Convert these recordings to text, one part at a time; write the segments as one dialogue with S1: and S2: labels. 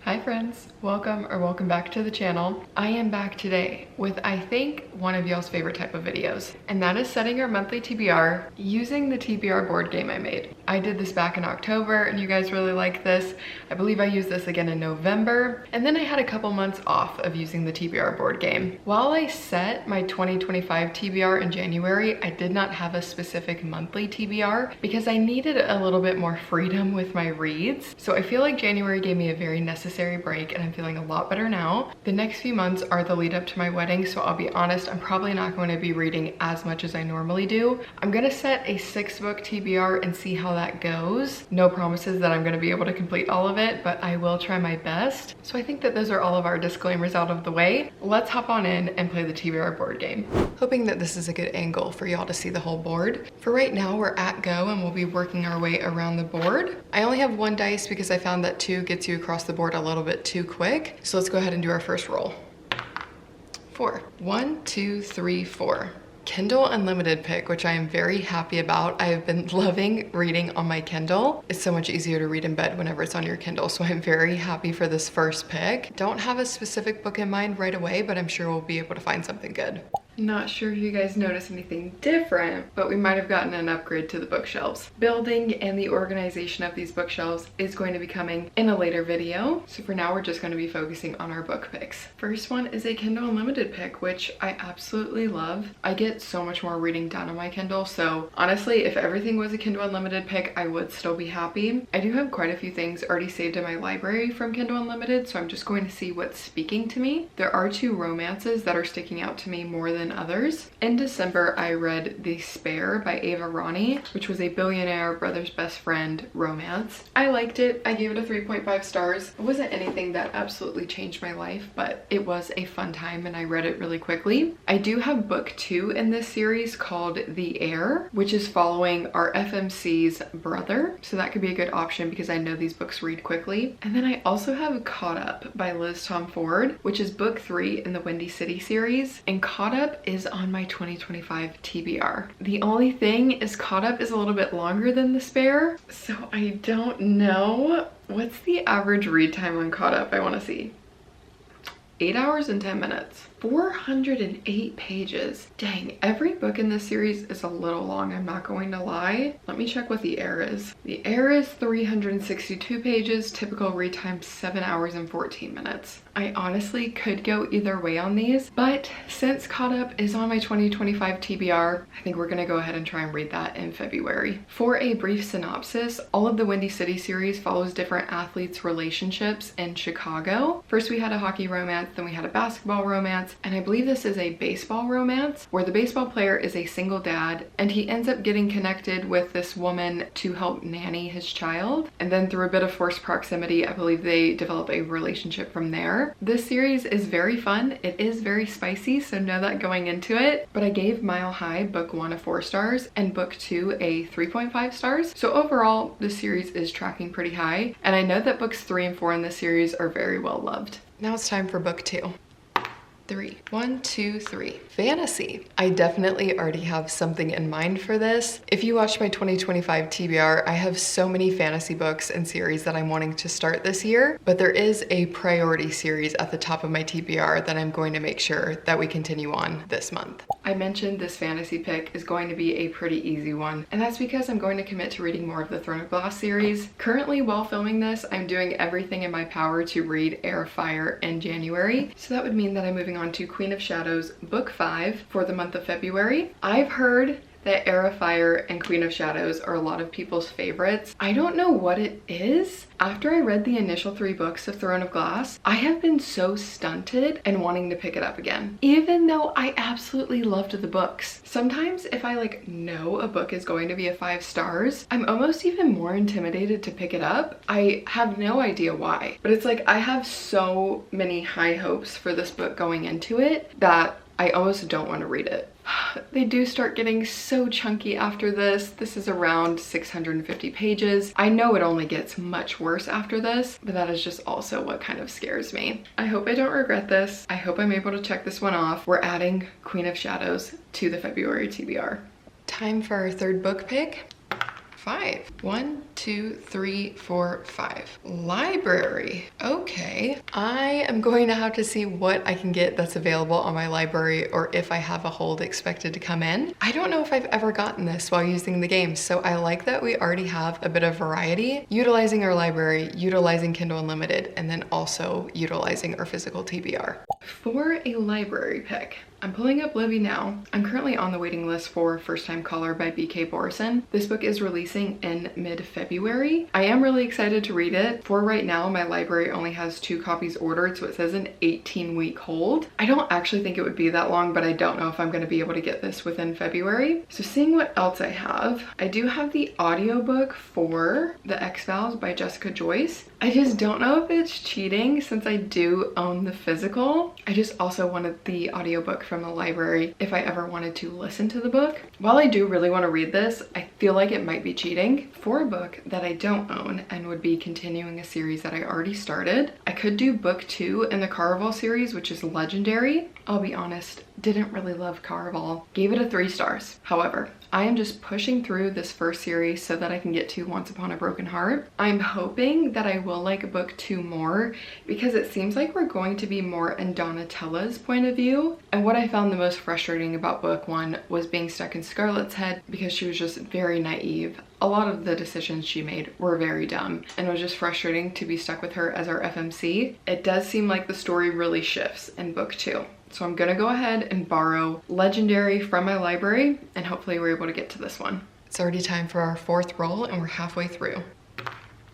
S1: Hi friends, welcome back to the channel. I am back today with I think one of y'all's favorite type of videos, and that is setting our monthly TBR using the TBR board game I made. I did this back in October and you guys really liked this. I believe I used this again in November, and then I had a couple months off of using the TBR board game. While I set my 2025 TBR in January, I did not have a specific monthly TBR because I needed a little bit more freedom with my reads. So I feel like January gave me a very necessary break and I'm feeling a lot better now. The next few months are the lead up to my wedding, so I'll be honest, I'm probably not going to be reading as much as I normally do. I'm gonna set a 6-book TBR and see how that goes. No promises that I'm gonna be able to complete all of it, but I will try my best. So I think that those are all of our disclaimers out of the way. Let's hop on in and play the TBR board game. Hoping that this is a good angle for y'all to see the whole board. For right now, we're at go and we'll be working our way around the board. I only have 1 dice because I found that 2 gets you across the board a little bit too quick. So let's go ahead and do our first roll. 4. 1, 2, 3, 4. Kindle Unlimited pick, which I am very happy about. I have been loving reading on my Kindle. It's so much easier to read in bed whenever it's on your Kindle, so I'm very happy for this first pick. Don't have a specific book in mind right away, but I'm sure we'll be able to find something good. Not sure if you guys notice anything different, but we might have gotten an upgrade to the bookshelves. Building and the organization of these bookshelves is going to be coming in a later video. So for now, we're just going to be focusing on our book picks. First one is a Kindle Unlimited pick, which I absolutely love. I get so much more reading done on my Kindle. So honestly, if everything was a Kindle Unlimited pick, I would still be happy. I do have quite a few things already saved in my library from Kindle Unlimited, so I'm just going to see what's speaking to me. There are 2 romances that are sticking out to me more than others. In December, I read The Spare by Ava Ronnie, which was a billionaire brother's best friend romance. I liked it. I gave it a 3.5 stars. It wasn't anything that absolutely changed my life, but it was a fun time and I read it really quickly. I do have book 2 in this series called The Heir, which is following our FMC's brother. So that could be a good option because I know these books read quickly. And then I also have Caught Up by Liz Tomforde, which is book 3 in the Windy City series. And Caught Up is on my 2025 TBR. The only thing is Caught Up is a little bit longer than The Spare, so I don't know. What's the average read time on Caught Up? I want to see. 8 hours and 10 minutes. 408 pages. Dang, every book in this series is a little long, I'm not going to lie. Let me check what The Heir is. The Heir is 362 pages, typical read time 7 hours and 14 minutes. I honestly could go either way on these, but since Caught Up is on my 2025 TBR, I think we're gonna go ahead and try and read that in February. For a brief synopsis, all of the Windy City series follows different athletes' relationships in Chicago. First we had a hockey romance, then we had a basketball romance, and I believe this is a baseball romance where the baseball player is a single dad and he ends up getting connected with this woman to help nanny his child. And then through a bit of forced proximity, I believe they develop a relationship from there. This series is very fun. It is very spicy, so know that going into it. But I gave Mile High book 1 a 4 stars and book 2 a 3.5 stars. So overall, this series is tracking pretty high. And I know that books 3 and 4 in this series are very well loved. Now it's time for book 2. 3. 1, 2, 3. Fantasy. I definitely already have something in mind for this. If you watched my 2025 TBR, I have so many fantasy books and series that I'm wanting to start this year, but there is a priority series at the top of my TBR that I'm going to make sure that we continue on this month. I mentioned this fantasy pick is going to be a pretty easy one, and that's because I'm going to commit to reading more of the Throne of Glass series. Currently, while filming this, I'm doing everything in my power to read Heir of Fire in January, so that would mean that I'm moving on to Queen of Shadows book 5 for the month of February. I've heard that Heir of Fire and Queen of Shadows are a lot of people's favorites. I don't know what it is. After I read the initial 3 books of Throne of Glass, I have been so stunted and wanting to pick it up again, even though I absolutely loved the books. Sometimes if I know a book is going to be a 5 stars, I'm almost even more intimidated to pick it up. I have no idea why, but it's like I have so many high hopes for this book going into it that I almost don't want to read it. They do start getting so chunky after this. This is around 650 pages. I know it only gets much worse after this, but that is just also what kind of scares me. I hope I don't regret this. I hope I'm able to check this one off. We're adding Queen of Shadows to the February TBR. Time for our 3rd book pick. 5. 1, 2, 3, 4, 5. Library. Okay. I am going to have to see what I can get that's available on my library, or if I have a hold expected to come in. I don't know if I've ever gotten this while using the game, so I like that we already have a bit of variety, utilizing our library, utilizing Kindle Unlimited, and then also utilizing our physical TBR. For a library pick, I'm pulling up Livy now. I'm currently on the waiting list for First Time Caller by B.K. Borison. This book is releasing in mid-February. I am really excited to read it. For right now, my library only has 2 copies ordered, so it says an 18-week hold. I don't actually think it would be that long, but I don't know if I'm going to be able to get this within February. So seeing what else I have, I do have the audiobook for The Vows by Jessica Joyce. I just don't know if it's cheating since I do own the physical. I just also wanted the audiobook from the library if I ever wanted to listen to the book. While I do really want to read this, I feel like it might be cheating. For a book that I don't own and would be continuing a series that I already started, I could do book 2 in the Caraval series, which is Legendary. I'll be honest, didn't really love Caraval. Gave it a 3 stars. However, I am just pushing through this first series so that I can get to Once Upon a Broken Heart. I'm hoping that I will like book 2 more because it seems like we're going to be more in Donatella's point of view. And what I found the most frustrating about book 1 was being stuck in Scarlett's head because she was just very naive. A lot of the decisions she made were very dumb, and it was just frustrating to be stuck with her as our FMC. It does seem like the story really shifts in book 2. So I'm gonna go ahead and borrow Legendary from my library, and hopefully we're able to get to this one. It's already time for our 4th roll, and we're halfway through.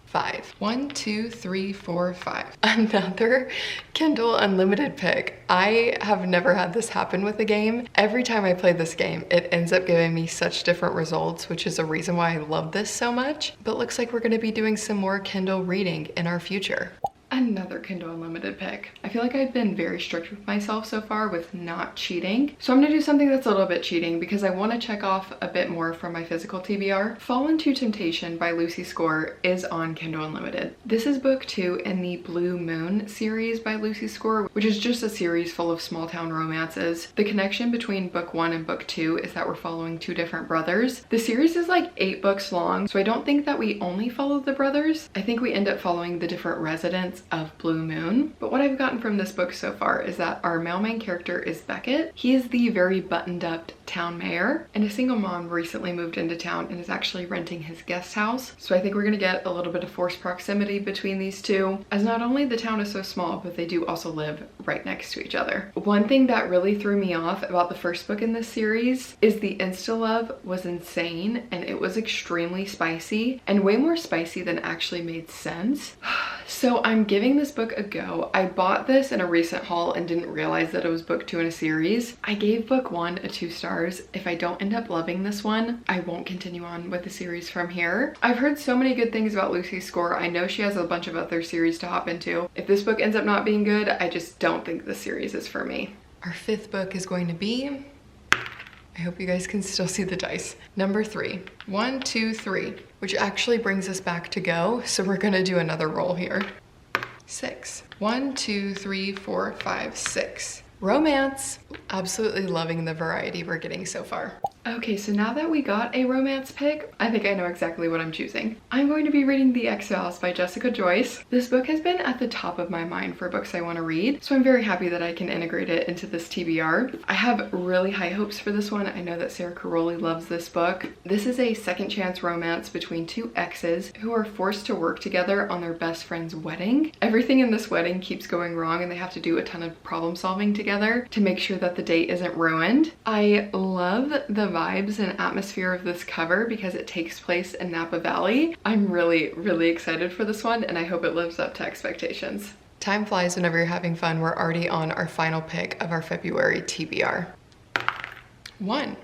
S1: 5. 1, 2, 3, 4, 5. Another Kindle Unlimited pick. I have never had this happen with a game. Every time I play this game, it ends up giving me such different results, which is a reason why I love this so much. But looks like we're gonna be doing some more Kindle reading in our future. Another Kindle Unlimited pick. I feel like I've been very strict with myself so far with not cheating. So I'm gonna do something that's a little bit cheating because I want to check off a bit more from my physical TBR. Fall into Temptation by Lucy Score is on Kindle Unlimited. This is book 2 in the Blue Moon series by Lucy Score, which is just a series full of small town romances. The connection between book 1 and book 2 is that we're following 2 different brothers. The series is like 8 books long, so I don't think that we only follow the brothers. I think we end up following the different residents of Blue Moon. But what I've gotten from this book so far is that our male main character is Beckett. He is the very buttoned up town mayor, and a single mom recently moved into town and is actually renting his guest house. So I think we're gonna get a little bit of forced proximity between these two, as not only the town is so small, but they do also live right next to each other. One thing that really threw me off about the first book in this series is the insta-love was insane, and it was extremely spicy, and way more spicy than actually made sense. So I'm giving this book a go. I bought this in a recent haul and didn't realize that it was book 2 in a series. I gave book 1 a 2 stars. If I don't end up loving this one, I won't continue on with the series from here. I've heard so many good things about Lucy Score. I know she has a bunch of other series to hop into. If this book ends up not being good, I just don't think this series is for me. Our 5th book is going to be, I hope you guys can still see the dice, number 3. 1, 2, 3, which actually brings us back to go. So we're gonna do another roll here. 6. 1, 2, 3, 4, 5, 6. Romance. Absolutely loving the variety we're getting so far. Okay, so now that we got a romance pick, I think I know exactly what I'm choosing. I'm going to be reading The Vows by Jessica Joyce. This book has been at the top of my mind for books I want to read, so I'm very happy that I can integrate it into this TBR. I have really high hopes for this one. I know that Sarah Caroli loves this book. This is a second chance romance between 2 exes who are forced to work together on their best friend's wedding. Everything in this wedding keeps going wrong, and they have to do a ton of problem solving together to make sure that the date isn't ruined. I love the vibes and atmosphere of this cover because it takes place in Napa Valley. I'm really excited for this one, and I hope it lives up to expectations. Time flies whenever you're having fun. We're already on our final pick of our February TBR. 1.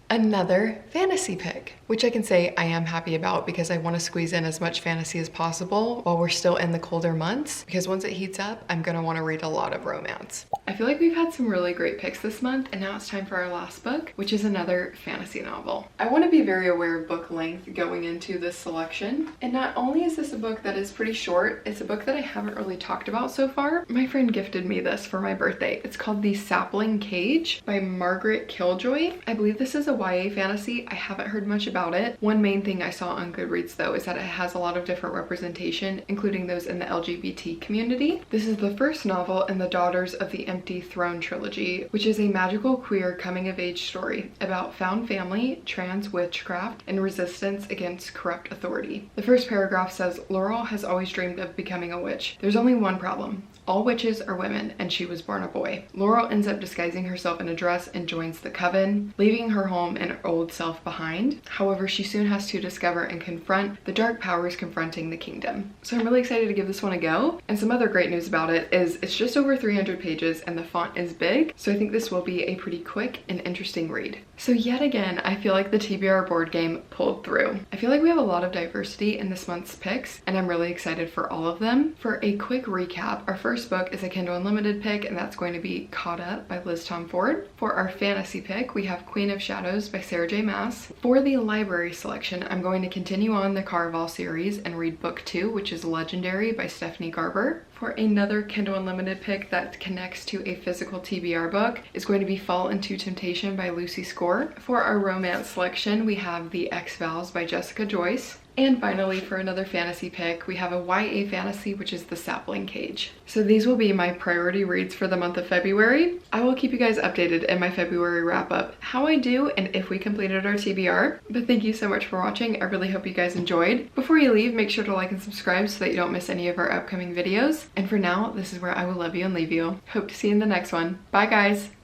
S1: Another fantasy pick, which I can say I am happy about because I want to squeeze in as much fantasy as possible while we're still in the colder months, because once it heats up, I'm gonna want to read a lot of romance. I feel like we've had some really great picks this month, and now it's time for our last book, which is another fantasy novel. I want to be very aware of book length going into this selection, and not only is this a book that is pretty short, it's a book that I haven't really talked about so far. My friend gifted me this for my birthday. It's called The Sapling Cage by Margaret Killjoy. I believe this is a YA fantasy. I haven't heard much about it. One main thing I saw on Goodreads though is that it has a lot of different representation, including those in the LGBT community. This is the first novel in the Daughters of the Empty Throne trilogy, which is a magical queer coming-of-age story about found family, trans witchcraft, and resistance against corrupt authority. The first paragraph says, Laurel has always dreamed of becoming a witch. There's only one problem. All witches are women, and she was born a boy. Laurel ends up disguising herself in a dress and joins the coven, leaving her home and her old self behind. However, she soon has to discover and confront the dark powers confronting the kingdom. So I'm really excited to give this one a go. And some other great news about it is it's just over 300 pages and the font is big, so I think this will be a pretty quick and interesting read. So yet again, I feel like the TBR board game pulled through. I feel like we have a lot of diversity in this month's picks, and I'm really excited for all of them. For a quick recap, our first book is a Kindle Unlimited pick, and that's going to be Caught Up by Liz Tomforde. For our fantasy pick, we have Queen of Shadows by Sarah J. Maas. For the library selection, I'm going to continue on the Caraval series and read book 2, which is Legendary by Stephanie Garber. For another Kindle Unlimited pick that connects to a physical TBR book is going to be Fall into Temptation by Lucy Score. For our romance selection, we have The Vows by Jessica Joyce. And finally, for another fantasy pick, we have a YA fantasy, which is The Sapling Cage. So these will be my priority reads for the month of February. I will keep you guys updated in my February wrap up how I do and if we completed our TBR. But thank you so much for watching. I really hope you guys enjoyed. Before you leave, make sure to like and subscribe so that you don't miss any of our upcoming videos. And for now, this is where I will love you and leave you. Hope to see you in the next one. Bye guys!